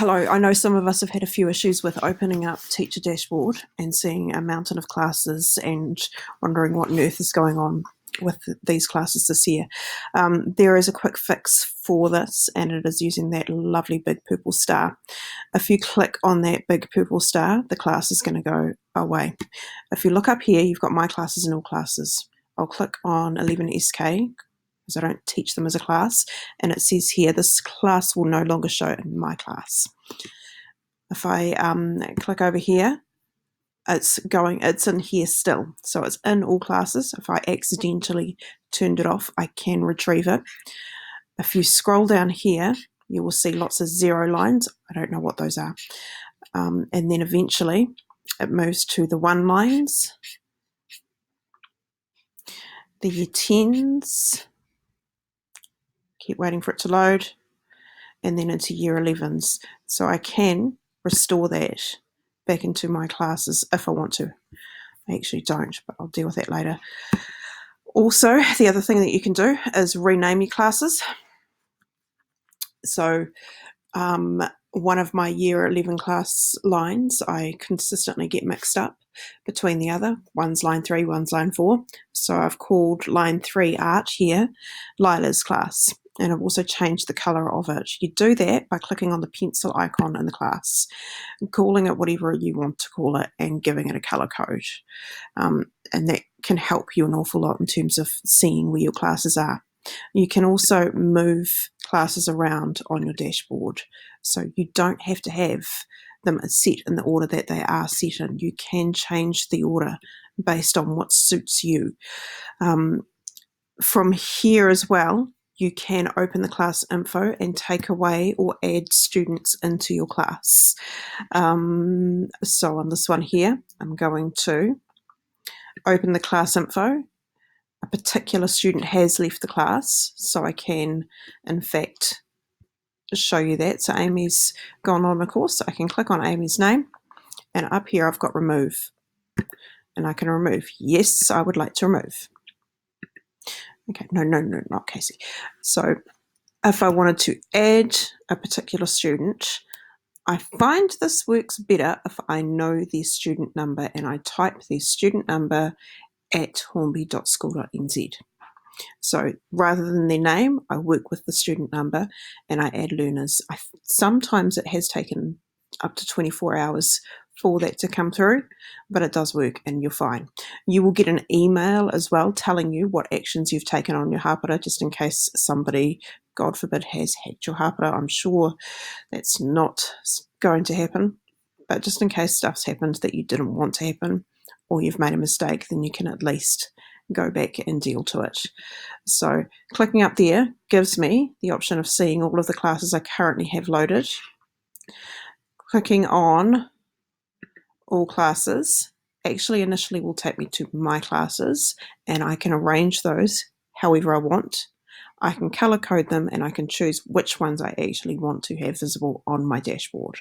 Hello, I know some of us have had a few issues with opening up Teacher Dashboard and seeing a mountain of classes and wondering what on earth is going on with these classes this year. There is a quick fix for this, and it is using that lovely big purple star. If you click on that big purple star, the class is going to go away. If you look up here, you've got My Classes and All Classes. I'll click on 11SK because I don't teach them as a class, and it says here this class will no longer show in My Class. If I click over here, it's in here still, so it's in All Classes. If I accidentally turned it off, I can retrieve it. If you scroll down here, you will see lots of 0 lines. I don't know what those are. And then eventually it moves to the 1 lines, the year 10s, keep waiting for it to load, and then into year 11s. So I can restore that back into My Classes if I want to. I actually don't, but I'll deal with that later. Also, the other thing that you can do is rename your classes. So one of my year 11 class lines, I consistently get mixed up between the other. One's line 3, one's line 4. So I've called line 3 art here Lila's class, and I've also changed the colour of it. You do that by clicking on the pencil icon in the class, calling it whatever you want to call it, and giving it a colour code. And that can help you an awful lot in terms of seeing where your classes are. You can also move classes around on your dashboard, so you don't have to have them set in the order that they are set in. You can change the order based on what suits you. From here as well, you can open the class info and take away or add students into your class. So on this one here, I'm going to open the class info. A particular student has left the class, so I can, in fact, show you that. So Amy's gone on a course, so I can click on Amy's name, and up here I've got remove, and I can remove. Yes, I would like to remove. Okay, no, not Casey. So if I wanted to add a particular student, I find this works better if I know their student number and I type their student number at hornby.school.nz. So rather than their name, I work with the student number and I add learners. Sometimes it has taken up to 24 hours for that to come through, but it does work and you're fine. You will get an email as well telling you what actions you've taken on your hapara, just in case somebody, God forbid, has hacked your hapara. I'm sure that's not going to happen, but just in case stuff's happened that you didn't want to happen or you've made a mistake, then you can at least go back and deal to it. So clicking up there gives me the option of seeing all of the classes I currently have loaded. Clicking on All Classes actually initially will take me to My Classes, and I can arrange those however I want. I can color code them and I can choose which ones I actually want to have visible on my dashboard.